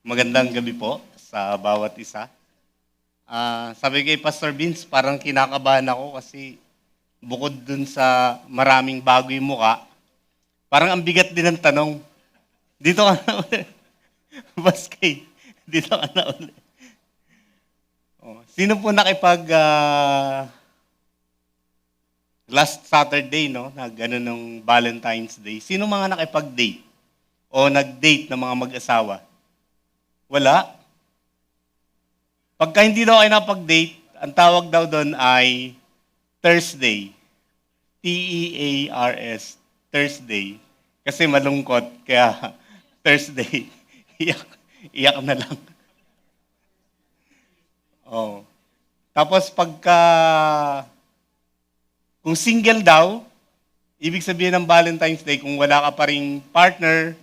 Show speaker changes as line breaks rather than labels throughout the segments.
Magandang gabi po sa bawat isa. Sabi kay Pastor Vince, parang kinakabahan ako kasi bukod dun sa maraming bago yung muka, parang ang bigat din ng tanong. Dito ka na ulit. Baskay, dito ka na ulit. Sino po last Saturday, no? Nag-ano nung Valentine's Day. Sino mga nakipag-date? O nag-date ng mga mag-asawa? Wala. Pagka hindi daw kayo napag-date, ang tawag daw doon ay Thursday. T-E-A-R-S. Thursday. Kasi malungkot, kaya Thursday. Iyak na lang. Oh. Tapos kung single daw, ibig sabihin ng Valentine's Day, kung wala ka pa ring partner,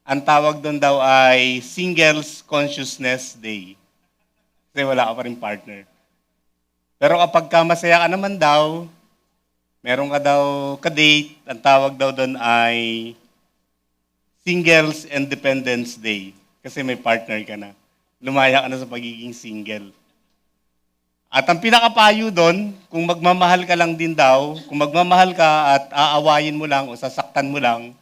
ang tawag doon daw ay Singles Consciousness Day. Kasi wala ka pa rin partner. Pero kapag masaya ka naman daw, meron ka daw ka-date, ang tawag daw doon ay Singles Independence Day. Kasi may partner ka na. Lumaya ka na sa pagiging single. At ang pinakapayo doon, kung magmamahal ka lang din daw, kung magmamahal ka at aawayin mo lang o sasaktan mo lang,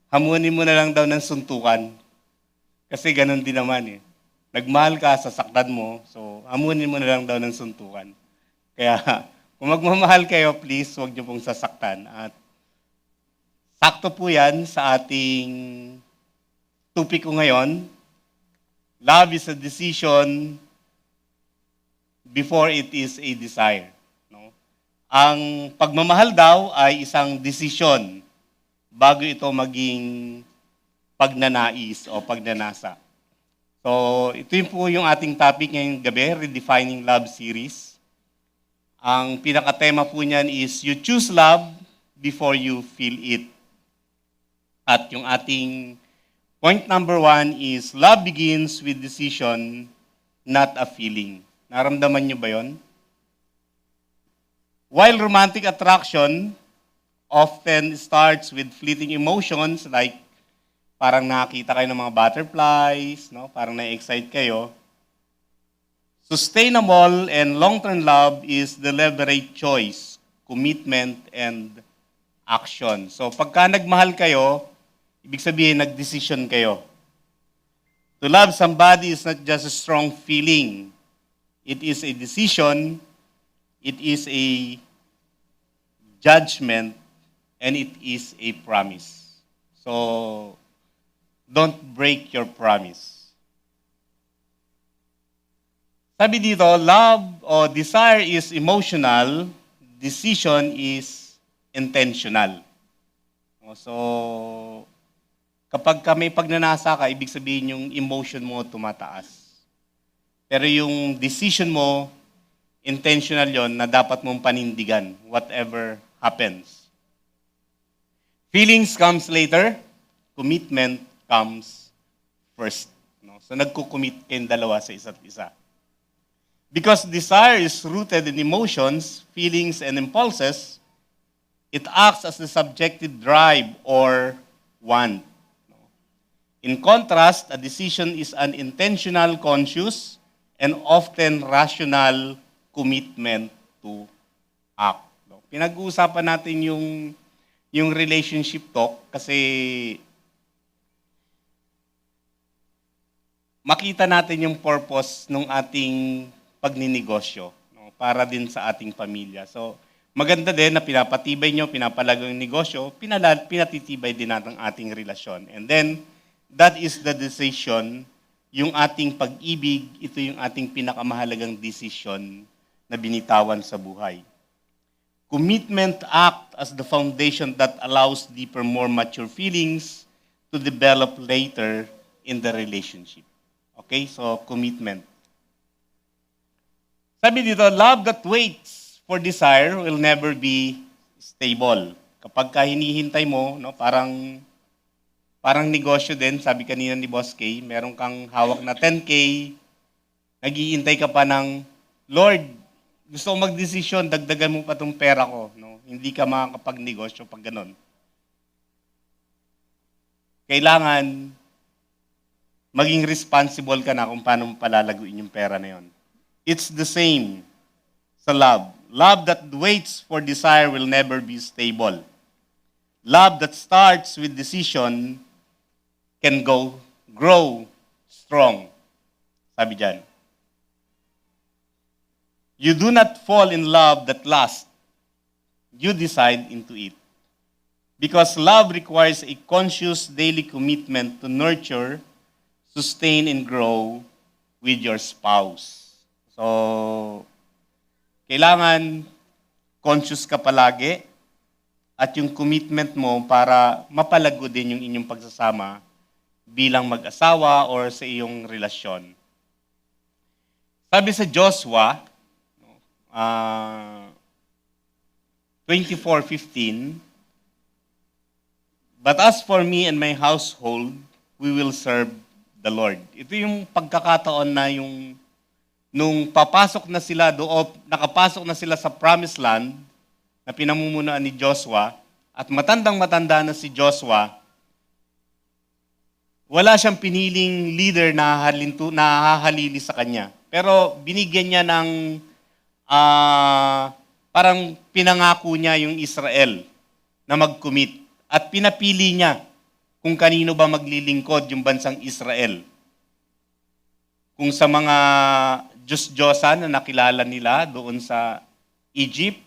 hamunin mo na lang daw ng suntukan. Kasi ganun din naman eh. Nagmahal ka, sasaktan mo, so hamunin mo na lang daw ng suntukan. Kaya kung magmamahal kayo, please, huwag niyo pong sasaktan. At sakto po yan sa ating topic ko ngayon. Love is a decision before it is a desire. No? Ang pagmamahal daw ay isang desisyon bago ito maging pagnanais o pagnanasa. So, ito po yung ating topic ngayong gabi, Redefining Love Series. Ang pinaka-tema po niyan is, You choose love before you feel it. At yung ating point number 1 is, Love begins with decision, not a feeling. Naramdaman niyo ba yon? While romantic attraction often starts with fleeting emotions like parang nakita kayo ng mga butterflies, no? Parang na-excite kayo. Sustainable and long-term love is deliberate choice, commitment, and action. So pagka nagmahal kayo, ibig sabihin nagdesisyon kayo. To love somebody is not just a strong feeling. It is a decision, it is a judgment, and it is a promise. So, don't break your promise. Sabi dito, love o desire is emotional, decision is intentional. So, kapag may pagnanasa ka, ibig sabihin yung emotion mo tumataas. Pero yung decision mo, intentional yon na dapat mong panindigan, whatever happens. Feelings comes later, commitment comes first. No? So nagko-commit kayong dalawa sa isa't isa. Because desire is rooted in emotions, feelings, and impulses, it acts as the subjective drive or want. In contrast, a decision is an intentional, conscious, and often rational commitment to act. Pinag-uusapan natin yung relationship talk kasi makita natin yung purpose ng ating pagninegosyo, no? Para din sa ating pamilya. So, maganda din na pinapatibay nyo, pinapalago yung negosyo, pinatitibay din natin ang ating relasyon. And then, that is the decision. Yung ating pag-ibig, ito yung ating pinakamahalagang desisyon na binitawan sa buhay. Commitment act as the foundation that allows deeper, more mature feelings to develop later in the relationship. Okay, so commitment. Sabi dito, love that waits for desire will never be stable. Kapag hinihintay mo, no, parang negosyo din, sabi kanina ni Boss K, meron kang hawak na 10K, nag-iintay ka pa ng, Lord, gusto ko mag-desisyon, dagdagan mo pa itong pera ko. No? Hindi ka makakapag-negosyo pag ganun. Kailangan maging responsible ka na kung paano mo palalaguin yung pera na yon. It's the same sa love. Love that waits for desire will never be stable. Love that starts with decision can grow strong. Sabi dyan. You do not fall in love that lasts. You decide into it. Because love requires a conscious daily commitment to nurture, sustain, and grow with your spouse. So, kailangan conscious ka palagi at yung commitment mo para mapalago din yung inyong pagsasama bilang mag-asawa or sa iyong relasyon. Sabi sa Joshua, 24:15, but as for me and my household, we will serve the Lord. Ito yung pagkakataon na yung nung papasok na sila doon, nakapasok na sila sa promised land na pinamumunuan ni Joshua at matandang-matanda na si Joshua, wala siyang piniling leader na hahalili sa kanya. Pero binigyan niya ng parang pinangako niya yung Israel na mag-commit. At pinapili niya kung kanino ba maglilingkod yung bansang Israel. Kung sa mga Diyos-Diyosan na nakilala nila doon sa Egypt,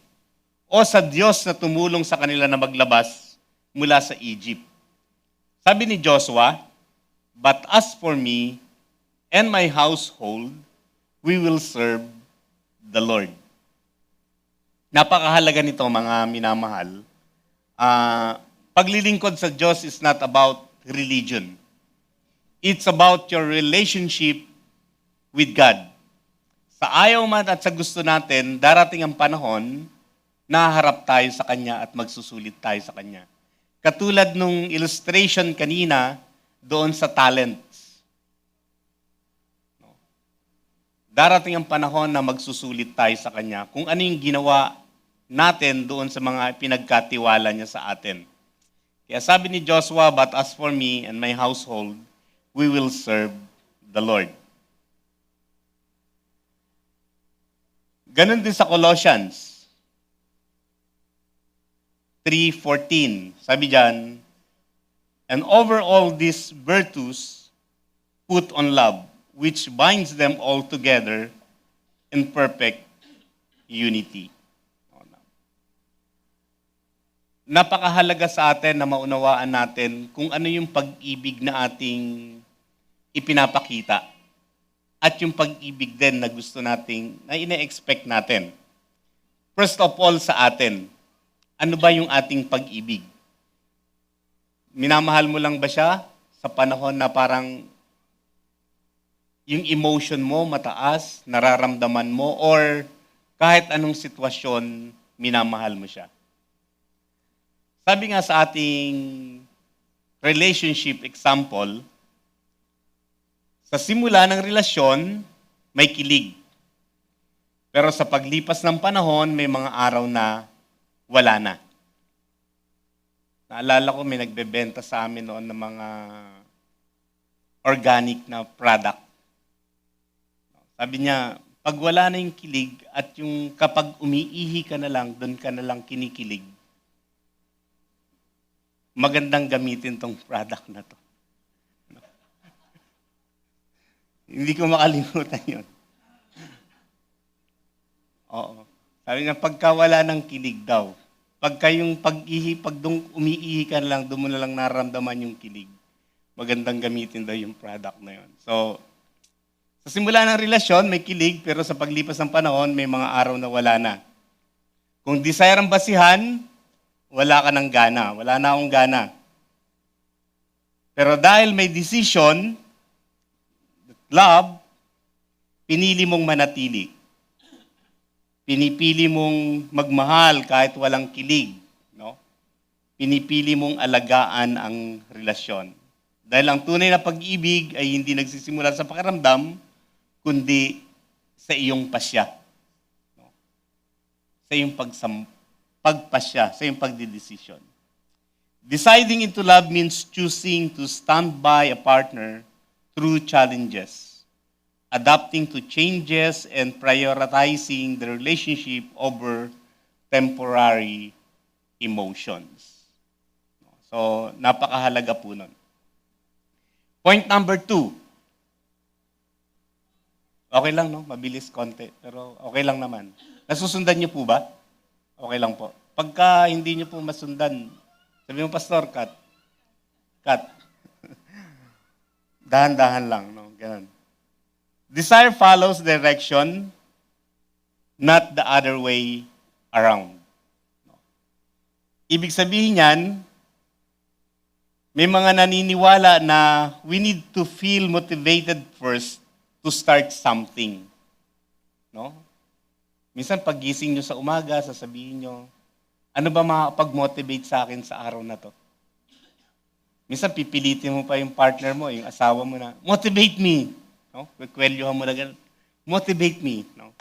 o sa Diyos na tumulong sa kanila na maglabas mula sa Egypt. Sabi ni Joshua, but as for me and my household, we will serve the Lord. Napakahalaga nito mga minamahal. Paglilingkod sa Diyos is not about religion. It's about your relationship with God. Sa ayaw man at sa gusto natin, darating ang panahon na harap tayo sa Kanya at magsusulit tayo sa Kanya. Katulad nung illustration kanina doon sa talents. Darating ang panahon na magsusulit tayo sa Kanya kung ano yung ginawa natin doon sa mga pinagkatiwala niya sa atin. Kaya sabi ni Joshua, but as for me and my household, we will serve the Lord. Ganon din sa Colossians 3:14. Sabi diyan, and over all these virtues, put on love, which binds them all together in perfect unity. Napakahalaga sa atin na maunawaan natin kung ano yung pag-ibig na ating ipinapakita at yung pag-ibig din na gusto nating, na ina-expect natin. First of all sa atin, ano ba yung ating pag-ibig? Minamahal mo lang ba siya sa panahon na parang yung emotion mo mataas, nararamdaman mo, or kahit anong sitwasyon, minamahal mo siya? Sabi nga sa ating relationship example, sa simula ng relasyon, may kilig. Pero sa paglipas ng panahon, may mga araw na wala na. Naalala ko may nagbebenta sa amin noon ng mga organic na product. Sabi niya, pag wala na yung kilig at yung kapag umiihi ka na lang, doon ka na lang kinikilig, magandang gamitin tong product na to. Hindi ko makalimutan yun. Oo. Sabi niya, pagka wala ng kilig daw, pagka yung pag-ihi, pag umiihi ka na lang, doon mo na lang nararamdaman yung kilig, magandang gamitin daw yung product na yun. So, sa simula ng relasyon, may kilig, pero sa paglipas ng panahon, may mga araw na wala na. Kung desire ang basihan, wala ka ng gana. Wala na akong gana. Pero dahil may decision, love, pinili mong manatili. Pinipili mong magmahal kahit walang kilig. No? Pinipili mong alagaan ang relasyon. Dahil ang tunay na pag-ibig ay hindi nagsisimula sa pakiramdam, kundi sa iyong pasya. No? Sa iyong pagpasya, sa iyong pagdidesisyon. Deciding into love means choosing to stand by a partner through challenges, adapting to changes and prioritizing the relationship over temporary emotions. So, napakahalaga po nun. Point number 2. Okay lang, no? Mabilis konti. Pero okay lang naman. Nasusundan niyo po ba? Okay lang po. Pagka hindi niyo po masundan, sabi mo, Pastor, cut. Cut. Dahan-dahan lang, no? Ganun. Desire follows direction, not the other way around. Ibig sabihin yan, may mga naniniwala na we need to feel motivated first to start something. No? Minsan paggising nyo sa umaga, sasabihin nyo, ano ba makakapag-motivate sa akin sa araw na to? Minsan pipilitin mo pa yung partner mo, yung asawa mo na, motivate me. No? Kwelyohan mo na ganun. Motivate me. No?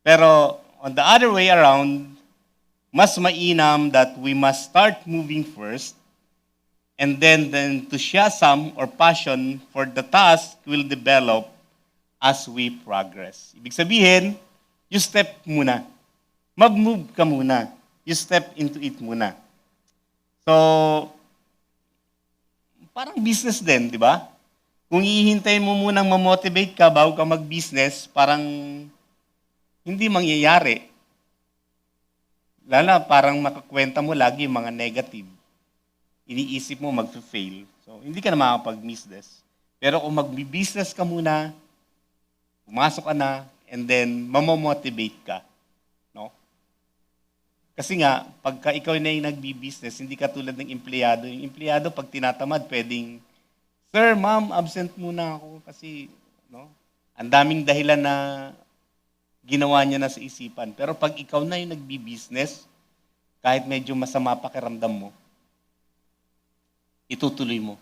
Pero on the other way around, mas mainam that we must start moving first and then the enthusiasm or passion for the task will develop as we progress. Ibig sabihin, you step muna. Mag-move ka muna. You step into it muna. So, parang business din, di ba? Kung ihintayin mo munang ma-motivate ka bago ka mag-business, parang hindi mangyayari. Lalo, parang makakwenta mo lagi mga negative. Iniisip mo mag-fail. So, hindi ka na makakapag-business. Pero kung mag-business ka muna, pumasok ka na, and then mamomotivate ka. No? Kasi nga, pagka ikaw na yung nagbi-business, hindi ka tulad ng empleyado. Yung empleyado, pag tinatamad, pwedeng, Sir, ma'am, absent muna ako kasi, no? Ang daming dahilan na ginawa niya na sa isipan. Pero pag ikaw na yung nagbi-business, kahit medyo masama pakiramdam mo, itutuloy mo.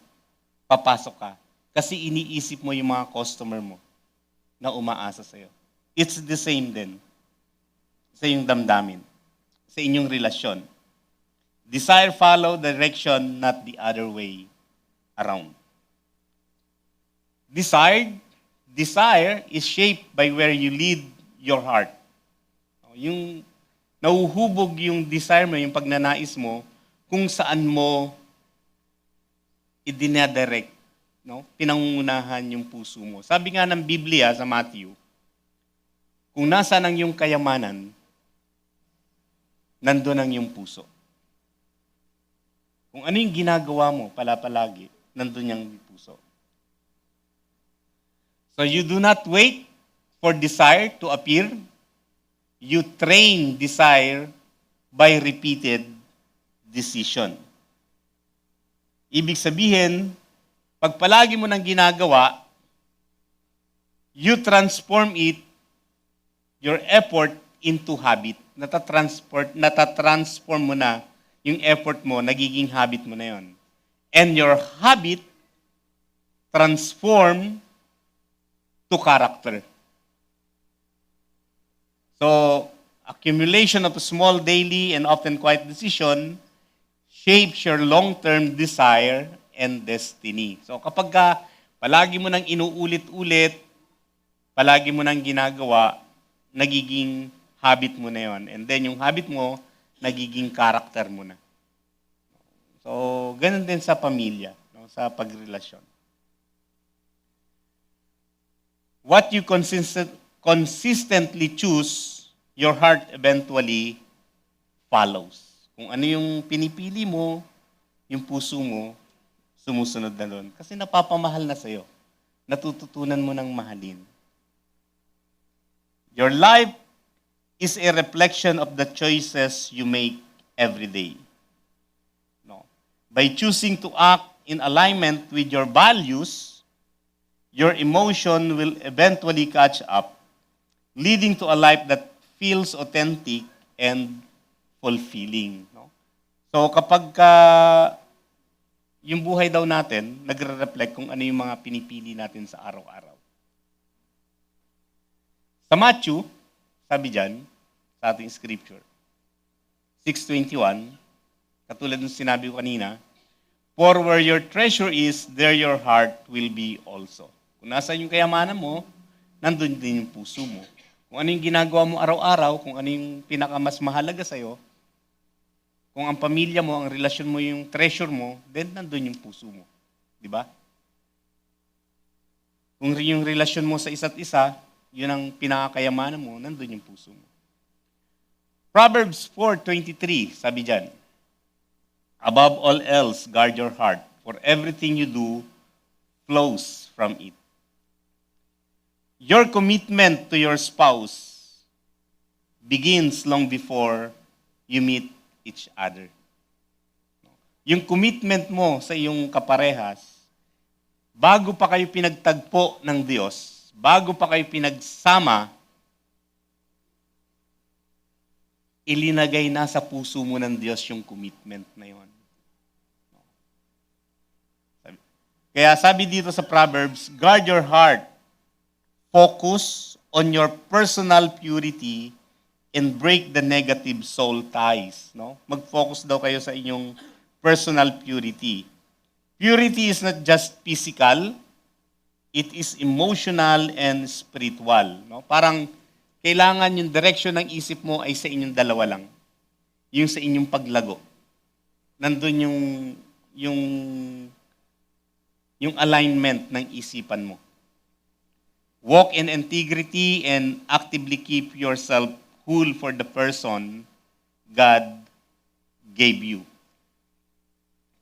Papasok ka. Kasi iniisip mo yung mga customer mo na umaasa sa'yo. It's the same din sa iyong damdamin, sa inyong relasyon. Desire follow direction, not the other way around. Desire is shaped by where you lead your heart. Yung nauhubog yung desire mo, yung pagnanais mo, kung saan mo idinadirect, no? Pinangungunahan yung puso mo. Sabi nga ng Biblia sa Matthew, kung nasaan ang iyong kayamanan, nandun ang iyong puso. Kung ano yung ginagawa mo palagi, nandun yung puso. So you do not wait for desire to appear. You train desire by repeated decision. Ibig sabihin, pag palagi mo nang ginagawa, you transform it, your effort into habit. Natatransform mo na yung effort mo, nagiging habit mo na yon. And your habit transform to character. So, accumulation of small daily and often quiet decision shapes your long-term desire and destiny. So, kapag palagi mo nang inuulit-ulit, palagi mo nang ginagawa, nagiging habit mo na yon. And then, yung habit mo, nagiging character mo na. So, ganun din sa pamilya, no? Sa pagrelasyon. What you consistently choose, your heart eventually follows. Kung ano yung pinipili mo, yung puso mo, sumusunod na doon. Kasi napapamahal na sa'yo. Natututunan mo ng mahalin. Your life is a reflection of the choices you make every day. No. By choosing to act in alignment with your values, your emotion will eventually catch up, leading to a life that feels authentic and fulfilling. No? So kapag yung buhay daw natin, nagre-reflect kung ano yung mga pinipili natin sa araw-araw. Sa Matthew, sabi dyan, sa ating scripture, 6:21, katulad ng sinabi ko kanina, For where your treasure is, there your heart will be also. Kung nasa yung kayamanan mo, nandun din yung puso mo. Kung ano yung ginagawa mo araw-araw, kung ano yung pinakamas mahalaga sa'yo, kung ang pamilya mo, ang relasyon mo yung treasure mo, then nandun yung puso mo. Di ba? Kung yung relasyon mo sa isa't isa, yun ang pinakakayamanan mo, nandun yung puso mo. Proverbs 4:23, sabi dyan, above all else, guard your heart, for everything you do flows from it. Your commitment to your spouse begins long before you meet each other. Yung commitment mo sa iyong kaparehas, bago pa kayo pinagtagpo ng Diyos, bago pa kayo pinagsama, ilinagay na sa puso mo ng Diyos yung commitment na yon. Kaya sabi dito sa Proverbs, guard your heart, focus on your personal purity, and break the negative soul ties. No? Mag-focus daw kayo sa inyong personal purity. Purity is not just physical, it is emotional and spiritual. No? Parang kailangan yung direction ng isip mo ay sa inyong dalawa lang. Yung sa inyong paglago. Nandun yung alignment ng isipan mo. Walk in integrity and actively keep yourself whole for the person God gave you.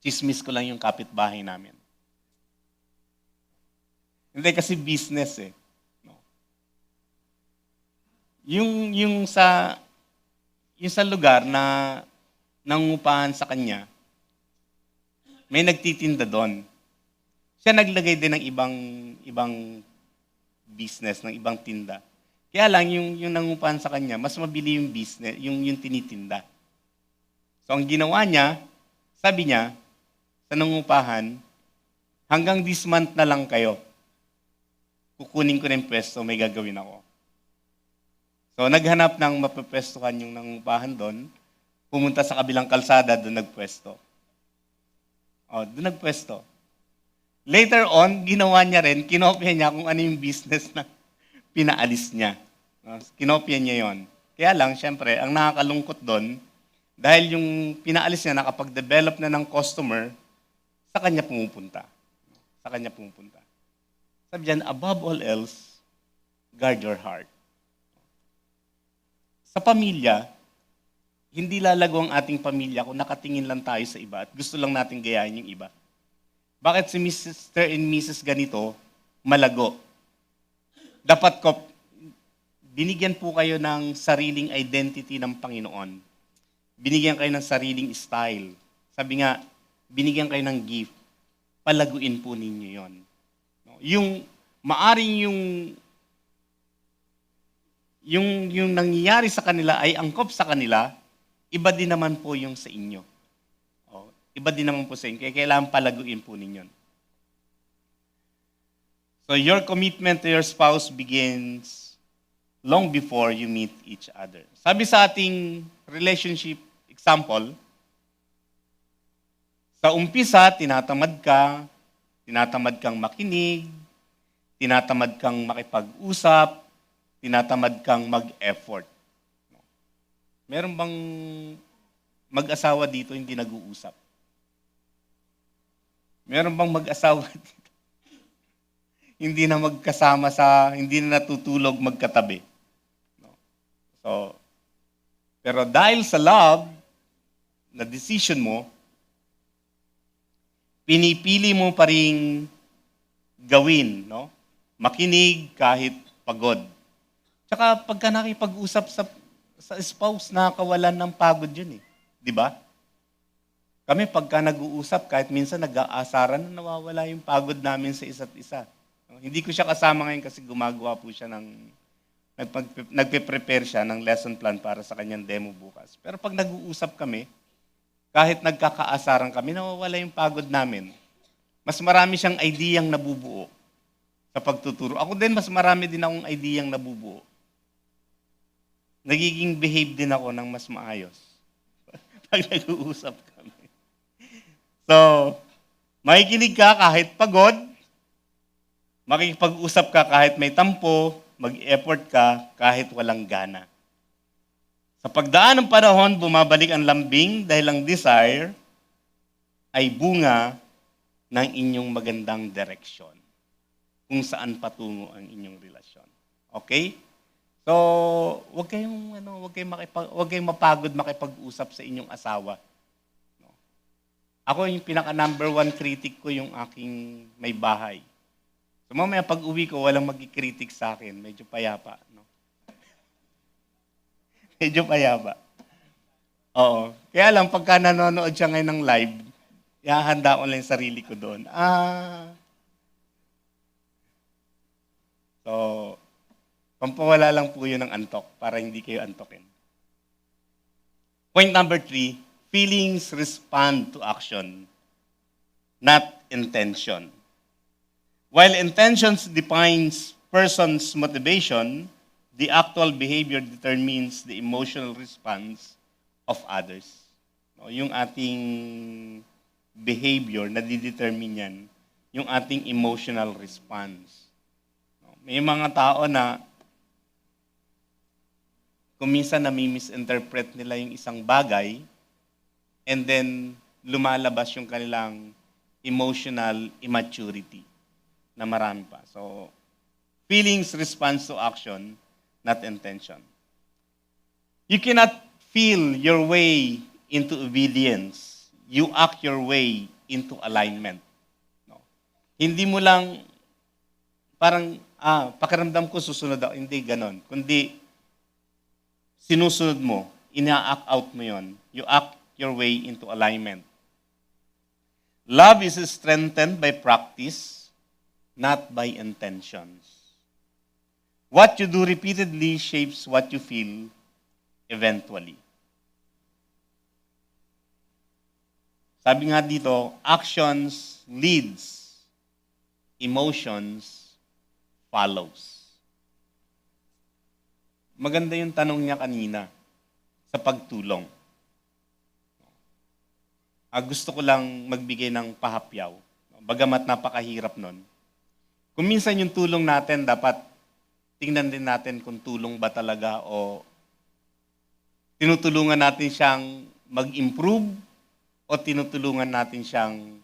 Chismis ko lang yung kapitbahay namin. Hindi kasi business eh. Yung sa lugar na nangungupahan sa kanya, may nagtitinda doon. Siya naglagay din ng ibang business, ng ibang tinda. Kaya lang yung nangungupahan sa kanya, mas mabili yung business, yung tinitinda. So ang ginawa niya, sabi niya sa nangungupahan, hanggang this month na lang kayo. Kukunin ko na yung pwesto, may gagawin ako. So, naghanap ng mapapwestuhan yung nangungupahan doon, pumunta sa kabilang kalsada, doon nagpwesto. Doon nagpwesto. Later on, ginawa niya rin, kinopya niya kung ano yung business na pinaalis niya. Kinopya niya yon. Kaya lang, syempre, ang nakakalungkot doon, dahil yung pinaalis niya, nakapag-develop na ng customer, sa kanya pumupunta. Sa kanya pumupunta. Sabi diyan, above all else, guard your heart. Sa pamilya, hindi lalago ang ating pamilya kung nakatingin lang tayo sa iba at gusto lang natin gayahin yung iba. Bakit si Mr. and Mrs. ganito, malago? Dapat binigyan po kayo ng sariling identity ng Panginoon. Binigyan kayo ng sariling style. Sabi nga, binigyan kayo ng gift. Palaguin po ninyo yon. Yung maaring yung nangyayari sa kanila ay angkop sa kanila, iba din naman po yung sa inyo. Iba din naman po sa inyo. Kaya kailangan palaguin po ninyo. So your commitment to your spouse begins long before you meet each other. Sabi sa ating relationship example, sa umpisa, tinatamad kang makinig, tinatamad kang makipag-usap, tinatamad kang mag-effort. Meron bang mag-asawa dito hindi nag-uusap? Meron bang mag-asawa dito hindi na magkasama hindi na natutulog magkatabi? So, pero dahil sa love, na decision mo, pinipili mo pa rin gawin, no? Makinig kahit pagod. Tsaka pagka nakipag-usap sa spouse, nakakawalan ng pagod yun eh. Di ba? Kami pagka nag-uusap, kahit minsan nag-aasaran, nawawala yung pagod namin sa isa't isa. Hindi ko siya kasama ngayon kasi gumagawa po siya nagpe-prepare siya ng lesson plan para sa kanyang demo bukas. Pero pag nag-uusap kami, kahit nagkakaasaran kami, nawawala yung pagod namin. Mas marami siyang ideyang nabubuo sa pagtuturo. Ako din, mas marami din akong ideyang nabubuo. Nagiging behave din ako ng mas maayos pag nag-uusap kami. So, Makikinig ka kahit pagod, makikipag-usap ka kahit may tampo, mag-effort ka kahit walang gana. Sa pagdaan ng panahon, bumabalik ang lambing dahil ang desire ay bunga ng inyong magandang direksyon kung saan patungo ang inyong relasyon. Okay? So, wag kayong mapagod makipag-usap sa inyong asawa. No? Ako yung pinaka number one critic ko yung aking may bahay. So, mamaya pag uwi ko, walang magkikritik sa akin. Medyo payapa. No? Medyo payapa. Oo. Kaya lang, pagka nanonood siya ngayon ng live, ihahanda ko lang yung sarili ko doon. So, pampawala lang po yun ng antok para hindi kayo antokin. Point number 3, feelings respond to action, not intention. While intentions defines person's motivation, the actual behavior determines the emotional response of others. No, yung ating behavior, nadidetermine yan, yung ating emotional response. No, may mga tao na kung minsan nami-misinterpret nila yung isang bagay and then lumalabas yung kanilang emotional immaturity na marami pa. So, feelings responds to action, not intention. You cannot feel your way into obedience. You act your way into alignment. No? Hindi mo lang parang, pakiramdam ko susunod ako. Hindi ganon. Kundi, sinusunod mo, ina-act out mo yon. You act your way into alignment. Love is strengthened by practice, not by intentions. What you do repeatedly shapes what you feel eventually. Sabi nga dito, actions leads, emotions follows. Maganda yung tanong niya kanina sa pagtulong. Gusto ko lang magbigay ng pahapyaw. Bagamat napakahirap nun. Kung minsan yung tulong natin, dapat tingnan din natin kung tulong ba talaga o tinutulungan natin siyang mag-improve o tinutulungan natin siyang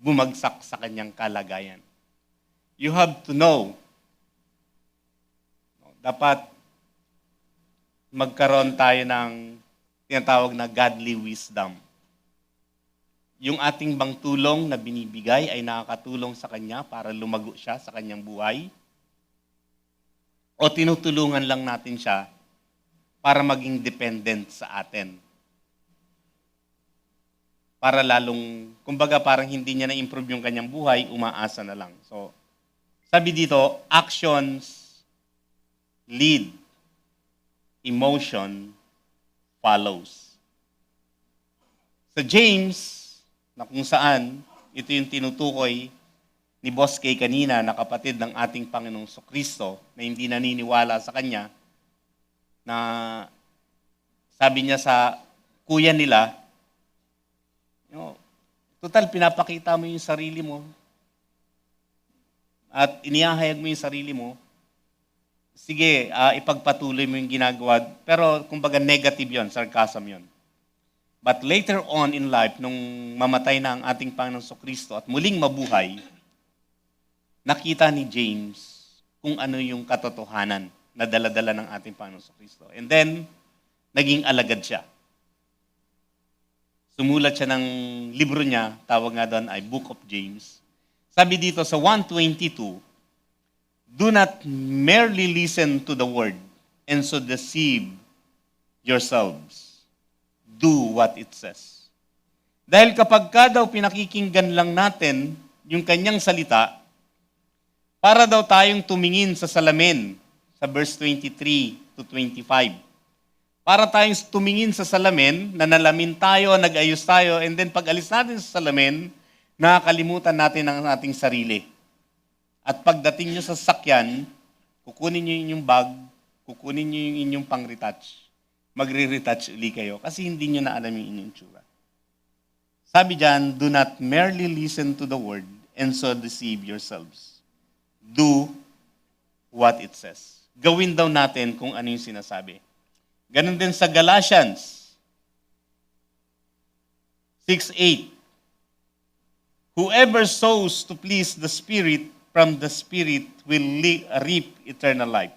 bumagsak sa kanyang kalagayan. You have to know. Dapat magkaroon tayo ng tinatawag na godly wisdom. Yung ating bang tulong na binibigay ay nakakatulong sa kanya para lumago siya sa kanyang buhay? O tinutulungan lang natin siya para maging dependent sa atin? Para lalong, kumbaga parang hindi niya na-improve yung kanyang buhay, umaasa na lang. So, sabi dito, actions lead, emotion follows. Sa James, na kung saan, ito yung tinutukoy ni Boss Kay kanina na kapatid ng ating Panginoong Kristo na hindi naniniwala sa Kanya, na sabi niya sa kuya nila, total, pinapakita mo yung sarili mo at inihahayag mo yung sarili mo, sige, ipagpatuloy mo yung ginagawa, pero kumbaga negative yon, sarcasm yon. But later on in life, nung mamatay na ang ating Panginoong Kristo at muling mabuhay, nakita ni James kung ano yung katotohanan na dala-dala ng ating Panginoong Kristo. And then, naging alagad siya. Sumulat siya ng libro niya, tawag nga doon ay Book of James. Sabi dito sa 1:22, do not merely listen to the word and so deceive yourselves. Do what it says. Dahil kapag ka daw pinakikinggan lang natin yung kanyang salita, para daw tayong tumingin sa salamin, sa verse 23 to 25. Para tayong tumingin sa salamin, nanalamin tayo, nag-ayos tayo, and then pag alis natin sa salamin, nakakalimutan natin ang ating sarili. At pagdating nyo sa sakyan, kukunin nyo yung bag, kukunin nyo yung inyong pang-retouch. Magre-retouch uli kayo kasi hindi nyo na alam yung inyong tsura. Sabi diyan, do not merely listen to the word and so deceive yourselves. Do what it says. Gawin daw natin kung ano yung sinasabi. Ganun din sa Galatians 6:8. Whoever sows to please the Spirit, from the Spirit will reap eternal life.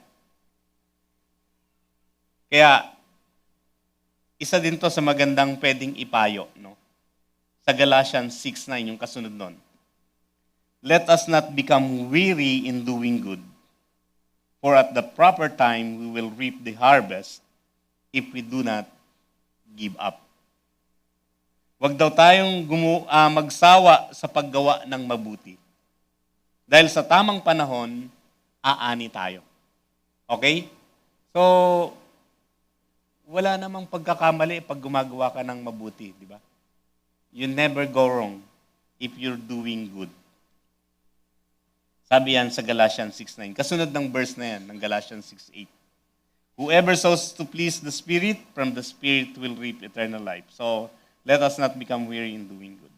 Kaya, isa din to sa magandang pwedeng ipayo, no? Sa Galatians 6:9, yung kasunod nun. Let us not become weary in doing good, for at the proper time we will reap the harvest if we do not give up. Huwag daw tayong magsawa sa paggawa ng mabuti. Dahil sa tamang panahon, aani tayo. Okay? So, wala namang pagkakamali pag gumagawa ka ng mabuti, di ba? You never go wrong if you're doing good. Sabi yan sa Galatians 6:9. Kasunod ng verse na yan, ng Galatians 6:8. Whoever sows to please the Spirit, from the Spirit will reap eternal life. So, let us not become weary in doing good.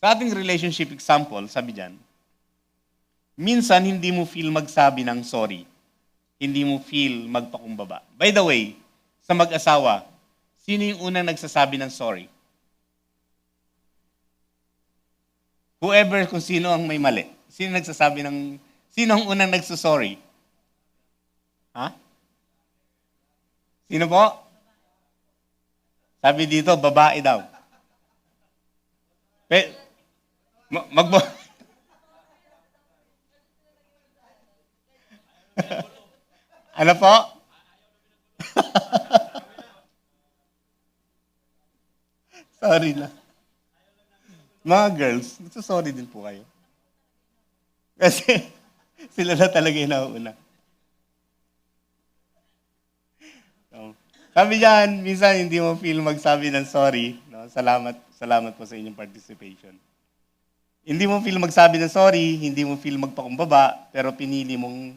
Sa ating relationship example, sabi dyan, minsan hindi mo feel magsabi ng sorry. Hindi mo feel magpakumbaba. By the way, sa mag-asawa, sino yung unang nagsasabi ng sorry? Whoever, kung sino ang may mali. Sino ang unang nagsasorry? Ha? Sino po? Sabi dito, babae daw. Ano po? Sorry na. Mga girls, sorry din po kayo. Kasi sila na talaga yung nauuna. So, sabi dyan, minsan hindi mo feel magsabi ng sorry. No? Salamat po sa inyong participation. Hindi mo feel magsabi ng sorry, hindi mo feel magpakumbaba, pero pinili mong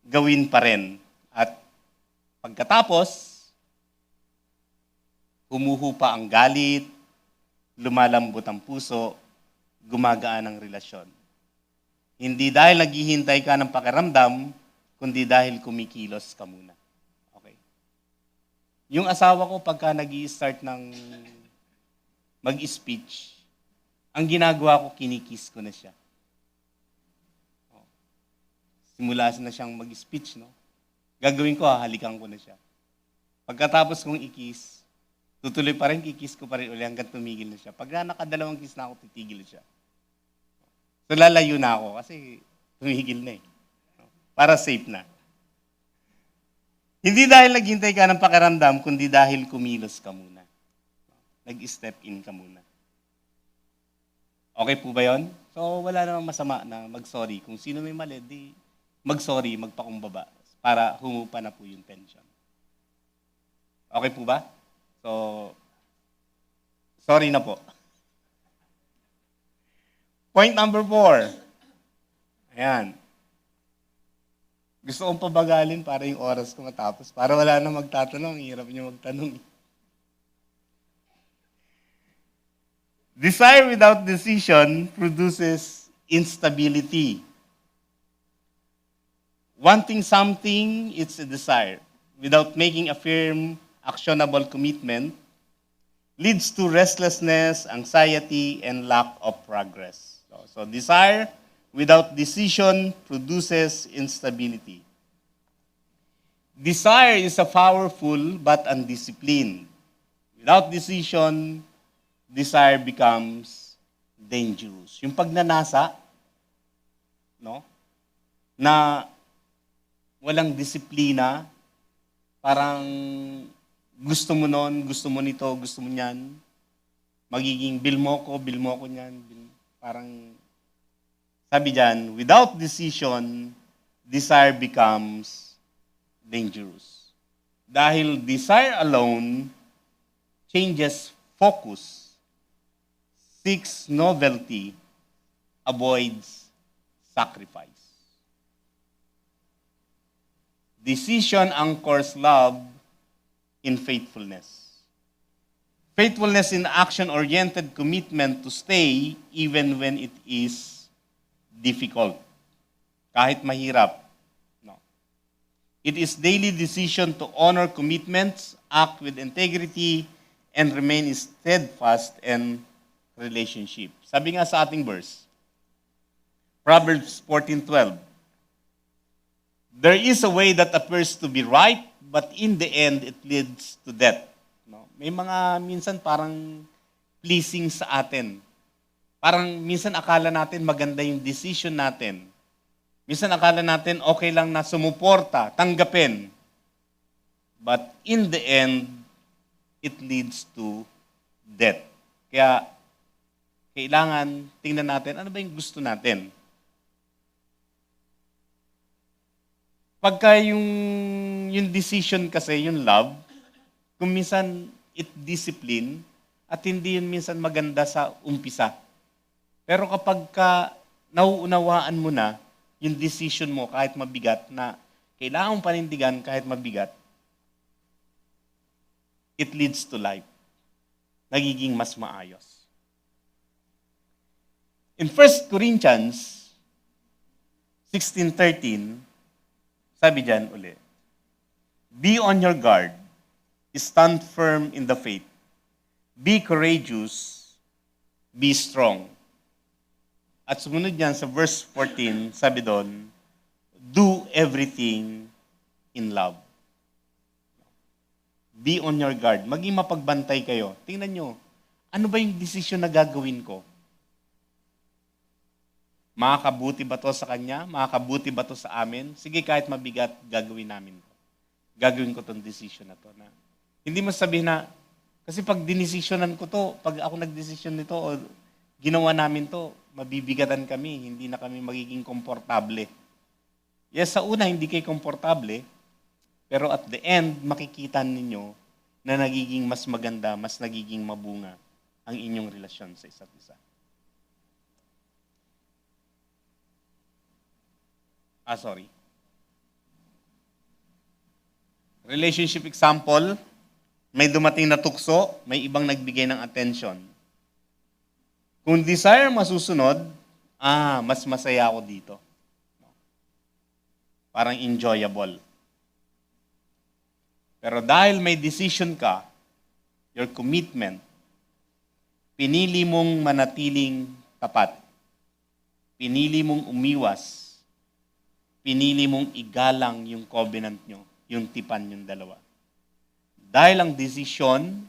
gawin pa rin. At pagkatapos, humuhupa ang galit, lumalambot ang puso, gumagaan ang relasyon. Hindi dahil naghihintay ka ng pakiramdam, kundi dahil kumikilos ka muna. Okay. Yung asawa ko, pagka nag-i-start ng mag-speech, ang ginagawa ko, kinikiss ko na siya. Simula na siyang mag-speech, no? Gagawin ko, halikan ko na siya. Pagkatapos kong i-kiss, tutuloy pa rin, kikiss ko pa rin uli hanggang tumigil na siya. Pag nakadalawang kiss na ako, titigil siya. So lalayo na ako kasi tumigil na eh. Para safe na. Hindi dahil naghintay ka ng pakiramdam, kundi dahil kumilos ka muna. Nag-step in ka muna. Okay po ba yon? So wala namang masama na mag-sorry. Kung sino may mali, di mag-sorry, magpakumbaba para humupa na po yung tension. Okay po ba? So, sorry na po. Point number 4. Ayan. Gusto kong pabagalin para yung oras ko matapos. Para wala na magtatanong. Hirap niyo magtanong. Desire without decision produces instability. Wanting something, it's a desire. Without making a firm, actionable commitment, leads to restlessness, anxiety, and lack of progress. So desire without decision produces instability. Desire is a powerful but undisciplined. Without decision, desire becomes dangerous. Yung pagnanasa, no? Na walang disiplina, parang gusto mo nun, gusto mo nito, gusto mo niyan, magiging bill mo ko niyan. Parang, sabi dyan, without decision, desire becomes dangerous. Dahil desire alone changes focus, seeks novelty, avoids sacrifice. Decision anchors love in faithfulness. Faithfulness in action-oriented commitment to stay even when it is difficult. Kahit mahirap. No. It is daily decision to honor commitments, act with integrity, and remain steadfast in relationship. Sabi nga sa ating verse, Proverbs 14:12, there is a way that appears to be right, but in the end, it leads to death. No? May mga minsan parang pleasing sa atin. Parang minsan akala natin maganda yung decision natin. Minsan akala natin okay lang na sumuporta, tanggapin. But in the end, it leads to death. Kaya kailangan tingnan natin ano ba yung gusto natin. Pagka yung decision kasi, yung love, kung minsan it discipline at hindi yun minsan maganda sa umpisa. Pero kapag nauunawaan mo na yung decision mo kahit mabigat na kailangan mong panindigan kahit mabigat, it leads to life. Nagiging mas maayos. In 1 Corinthians 16:13, sabi dyan uli, be on your guard, stand firm in the faith, be courageous, be strong. At sumunod yan sa verse 14, sabi doon, do everything in love. Be on your guard. Maging mapagbantay kayo. Tingnan nyo, ano ba yung desisyon na gagawin ko? Makakabuti ba to sa kanya? Makakabuti ba to sa amin? Sige, kahit mabigat, gagawin namin to. Gagawin ko tong decision na to. Na, hindi mo sabihin na, kasi pag dinesisyonan ko to, pag ako nagdesisyon nito, o ginawa namin to, mabibigatan kami, hindi na kami magiging komportable. Yes, sa una, hindi kayo komportable, pero at the end, makikita ninyo na nagiging mas maganda, mas nagiging mabunga ang inyong relasyon sa isa't isa. Relationship example, may dumating na tukso, may ibang nagbigay ng attention. Kung desire masusunod, mas masaya ako dito. Parang enjoyable. Pero dahil may decision ka, your commitment, pinili mong manatiling tapat. Pinili mong umiwas. Pinili mong igalang yung covenant nyo, yung tipan yung dalawa. Dahil ang desisyon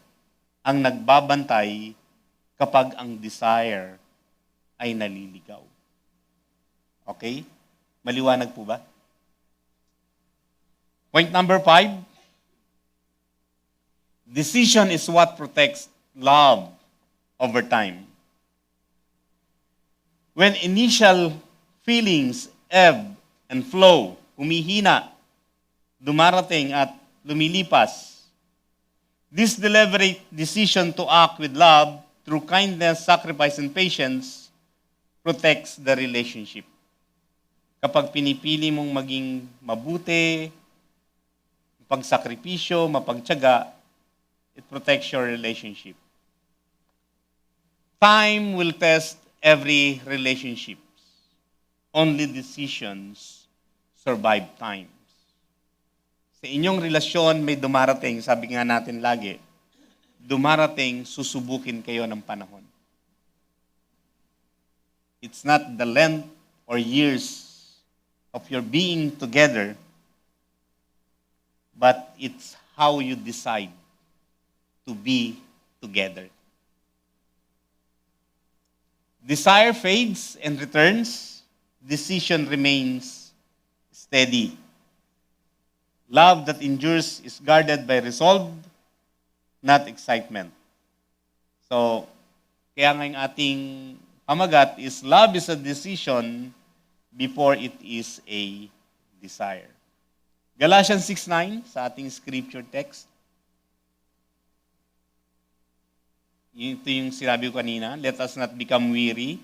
ang nagbabantay kapag ang desire ay naliligaw. Okay? Maliwanag po ba? Point number 5. Decision is what protects love over time. When initial feelings ebb and flow, humihina, dumarating at lumilipas. This deliberate decision to act with love through kindness, sacrifice, and patience protects the relationship. Kapag pinipili mong maging mabuti, pagsakripisyo, mapagtiyaga, it protects your relationship. Time will test every relationship. Only decisions survive times. Sa inyong relasyon may dumarating, sabi nga natin lagi, dumarating, susubukin kayo ng panahon. It's not the length or years of your being together, but it's how you decide to be together. Desire fades and returns, decision remains steady. Love that endures is guarded by resolve, not excitement. So, kaya nga yung ating pamagat is love is a decision before it is a desire. Galatians 6:9 sa ating scripture text. Ito yung sinabi ko kanina, let us not become weary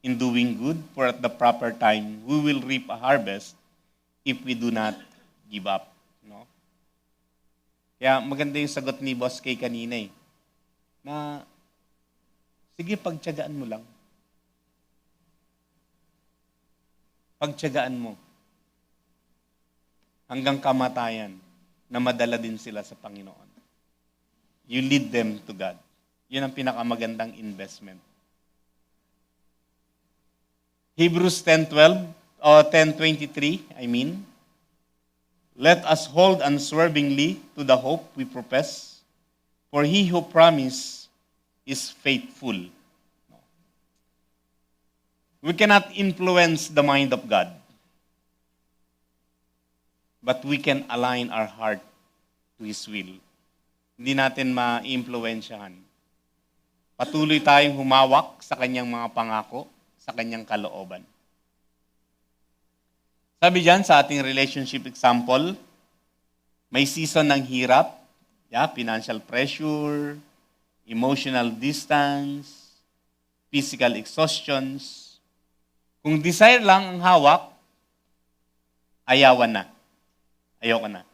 in doing good, for at the proper time we will reap a harvest if we do not give up. No? Kaya maganda yung sagot ni Boss Kay kanina eh. na, sige, pagtiyagaan mo lang. Pagtiyagaan mo. Hanggang kamatayan na madala din sila sa Panginoon. You lead them to God. Yun ang pinakamagandang investment. Hebrews 10:12 o 10:23, let us hold unswervingly to the hope we profess, for he who promised is faithful. We cannot influence the mind of God, but we can align our heart to His will. Hindi natin ma-influensyahan. Patuloy tayong humawak sa Kanyang mga pangako, sa Kanyang kalooban. Sabi dyan sa ating relationship example, may season ng hirap, financial pressure, emotional distance, physical exhaustions. Kung desire lang ang hawak, ayawan na. Ayoko na.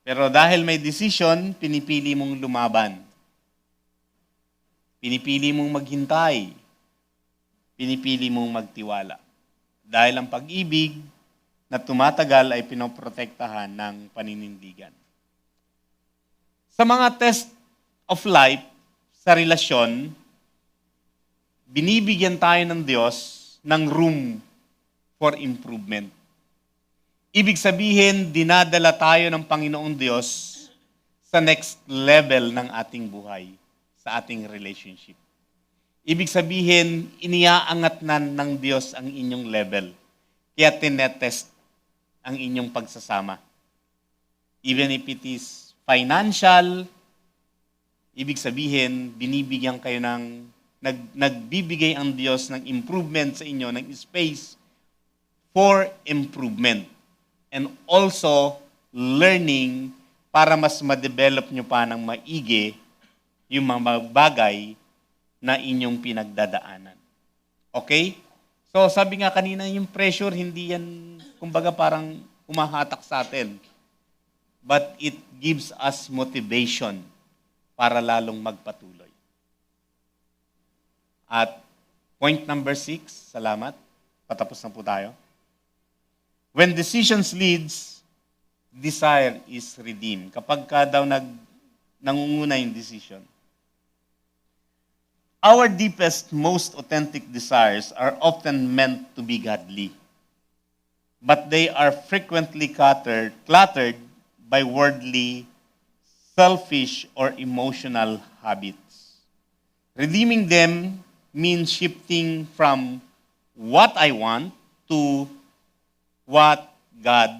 Pero dahil may decision, pinipili mong lumaban. Pinipili mong maghintay. Pinipili mong magtiwala. Dahil ang pag-ibig na tumatagal ay pinoprotektahan ng paninindigan. Sa mga test of life, sa relasyon, binibigyan tayo ng Diyos ng room for improvement. Ibig sabihin, dinadala tayo ng Panginoong Diyos sa next level ng ating buhay, sa ating relationship. Ibig sabihin, iniaangat na ng Diyos ang inyong level. Kaya tinetest ang inyong pagsasama. Even if it is financial, ibig sabihin, binibigyan kayo nagbibigay ang Diyos ng improvement sa inyo, ng space for improvement. And also, learning para mas ma-develop nyo pa ng maigi yung mga bagay na inyong pinagdadaanan. Okay? So, sabi nga kanina, yung pressure, hindi yan, kumbaga parang umahatak sa atin. But it gives us motivation para lalong magpatuloy. At point number 6, salamat. Patapos na po tayo. When decisions leads, desire is redeemed. Kapag ka daw nangunguna yung decision. Our deepest, most authentic desires are often meant to be godly. But they are frequently cluttered by worldly, selfish, or emotional habits. Redeeming them means shifting from what I want to what God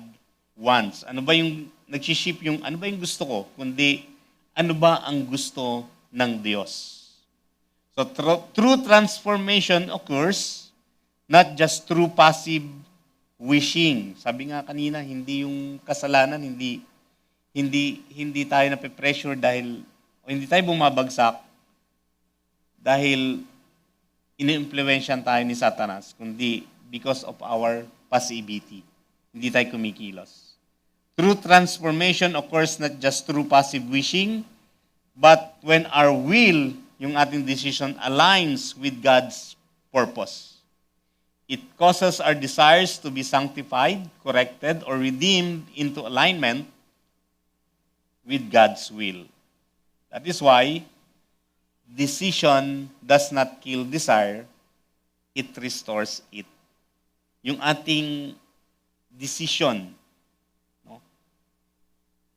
wants. Ano ba yung nagsiship yung ano ba yung gusto ko, kundi ano ba ang gusto ng Diyos. So true transformation occurs not just through passive wishing. Sabi nga kanina, hindi yung kasalanan, hindi tayo nape-pressure dahil o hindi tayo bumabagsak dahil ini-impluwensyahan tayo ni Satanas, kundi because of our passivity. Hindi tayo kumikilos. True transformation occurs not just through passive wishing, but when our will, yung ating decision, aligns with God's purpose. It causes our desires to be sanctified, corrected, or redeemed into alignment with God's will. That is why decision does not kill desire, it restores it. Yung ating decision, no?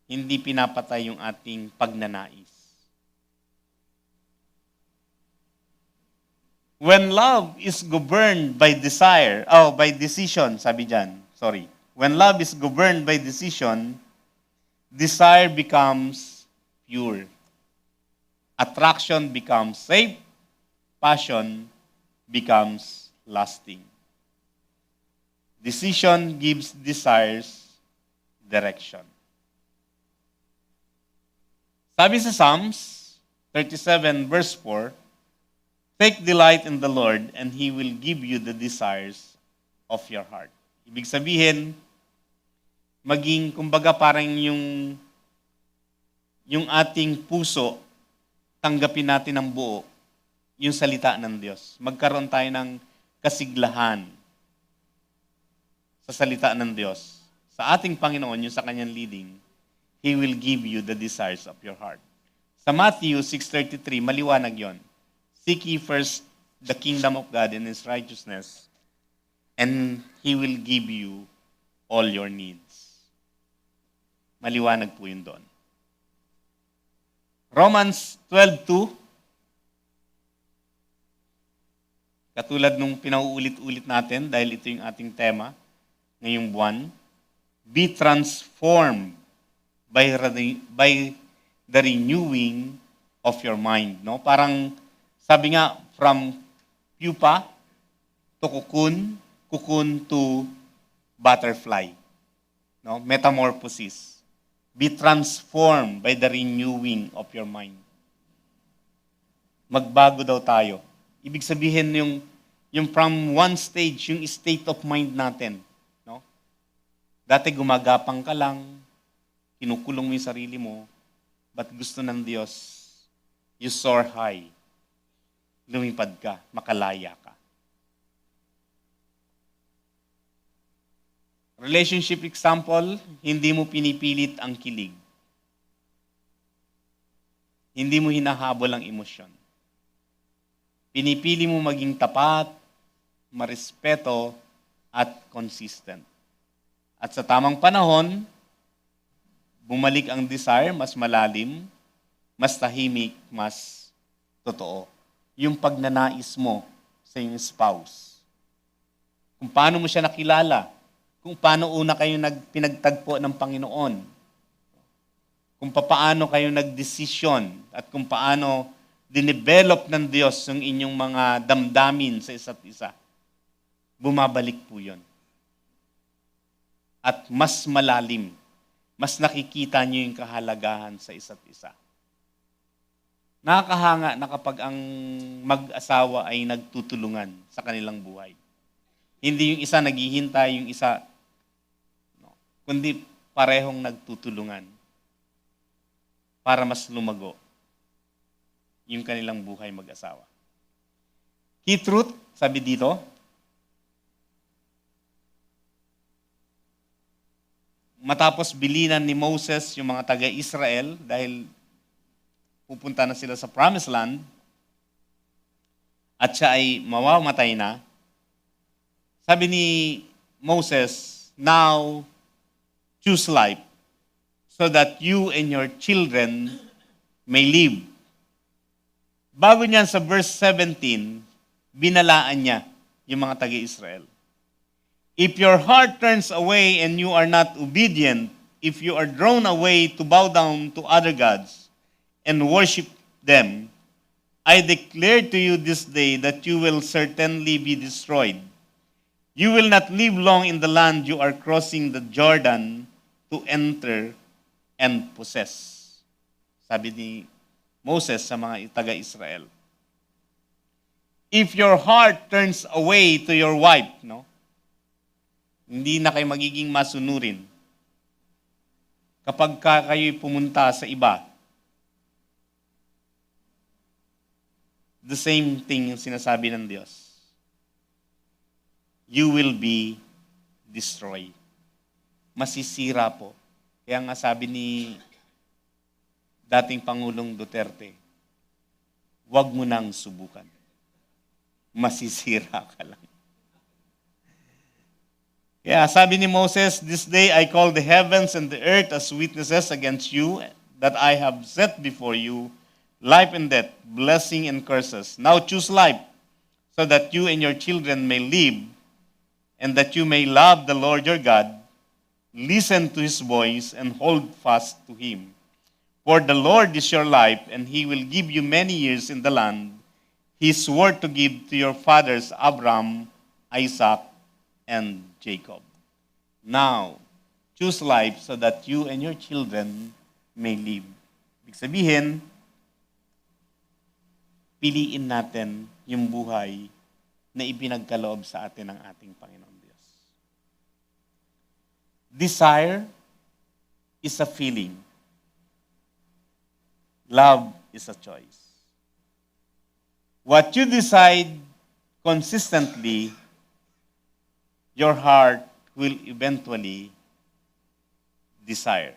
Hindi pinapatay yung ating pagnanais. When love is governed by by decision, sabi dyan, sorry. When love is governed by decision, desire becomes pure. Attraction becomes safe. Passion becomes lasting. Decision gives desires direction. Sabi sa Psalms 37 verse 4, take delight in the Lord and He will give you the desires of your heart. Ibig sabihin, kumbaga parang yung yung ating puso, tanggapin natin ng buo yung salita ng Diyos. Magkaroon tayo ng kasiglahan sa salita ng Diyos. Sa ating Panginoon, yung sa kanyang leading, He will give you the desires of your heart. Sa Matthew 6:33, maliwanag yon. Seek ye first the kingdom of God and His righteousness, and He will give you all your needs. Maliwanag po yun doon. Romans 12:2, katulad nung pinauulit-ulit natin dahil ito yung ating tema ngayong buwan, be transformed by the renewing of your mind. No? Parang sabi nga, from pupa to cocoon, cocoon to butterfly. No? Metamorphosis. Be transformed by the renewing of your mind. Magbago daw tayo. Ibig sabihin yung from one stage, yung state of mind natin. No? Dati gumagapang ka lang, kinukulong mo yung sarili mo, but gusto ng Diyos, you soar high. Lumipad ka, makalaya ka. Relationship example, hindi mo pinipilit ang kilig. Hindi mo hinahabol ang emosyon. Pinipili mo maging tapat, marespeto, at consistent. At sa tamang panahon, bumalik ang desire, mas malalim, mas tahimik, mas totoo. Yung pagnanais mo sa iyong spouse. Kung paano mo siya nakilala, kung paano una kayo pinagtagpo ng Panginoon, kung paano kayo nagdesisyon, at kung paano dinevelop ng Diyos yung inyong mga damdamin sa isa't isa. Bumabalik po yun. At mas malalim, mas nakikita nyo yung kahalagahan sa isa't isa. Nakakahanga na kapag ang mag-asawa ay nagtutulungan sa kanilang buhay. Hindi yung isa naghihintay, yung isa, kundi parehong nagtutulungan para mas lumago yung kanilang buhay mag-asawa. Key truth, sabi dito, matapos bilinan ni Moses yung mga taga-Israel dahil pupunta na sila sa Promised Land at siya ay mamamatay na, sabi ni Moses, now choose life so that you and your children may live. Bago niyan sa verse 17, binalaan niya yung mga taga-Israel. If your heart turns away and you are not obedient, if you are drawn away to bow down to other gods and worship them, I declare to you this day that you will certainly be destroyed. You will not live long in the land you are crossing the Jordan to enter and possess. Sabi ni Moses sa mga taga-Israel. If your heart turns away to your wife, no? Hindi na kayo magiging masunurin. Kapag kayo'y pumunta sa iba, the same thing yung sinasabi ng Diyos. You will be destroyed. Masisira po. Kaya nga sabi ni dating Pangulong Duterte, huwag mo nang subukan. Masisira ka lang. Kaya sabi ni Moses, this day I call the heavens and the earth as witnesses against you, that I have set before you life and death, blessing and curses. Now choose life, so that you and your children may live, and that you may love the Lord your God, listen to His voice, and hold fast to Him. For the Lord is your life, and He will give you many years in the land He swore to give to your fathers Abraham, Isaac, and Jacob. Now, choose life so that you and your children may live. Ibig sabihin, piliin natin yung buhay na ipinagkaloob sa atin ng ating Panginoon Diyos. Desire is a feeling. Love is a choice. What you decide consistently, your heart will eventually desire.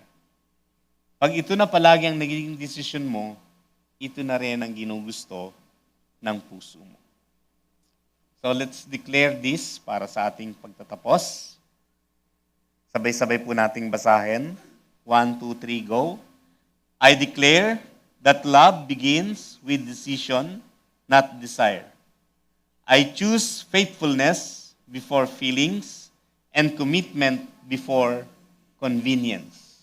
Pag ito na palagi ang nagiging desisyon mo, ito na rin ang ginugusto ng puso mo. So let's declare this para sa ating pagtatapos. Sabay-sabay po nating basahin. 1, 2, 3, go. I declare that love begins with decision, not desire. I choose faithfulness before feelings and commitment before convenience.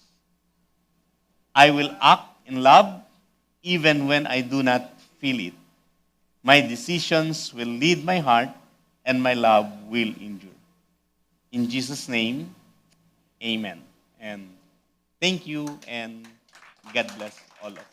I will act in love even when I do not feel it. My decisions will lead my heart and my love will endure. In Jesus' name, amen. And thank you and God bless all of you.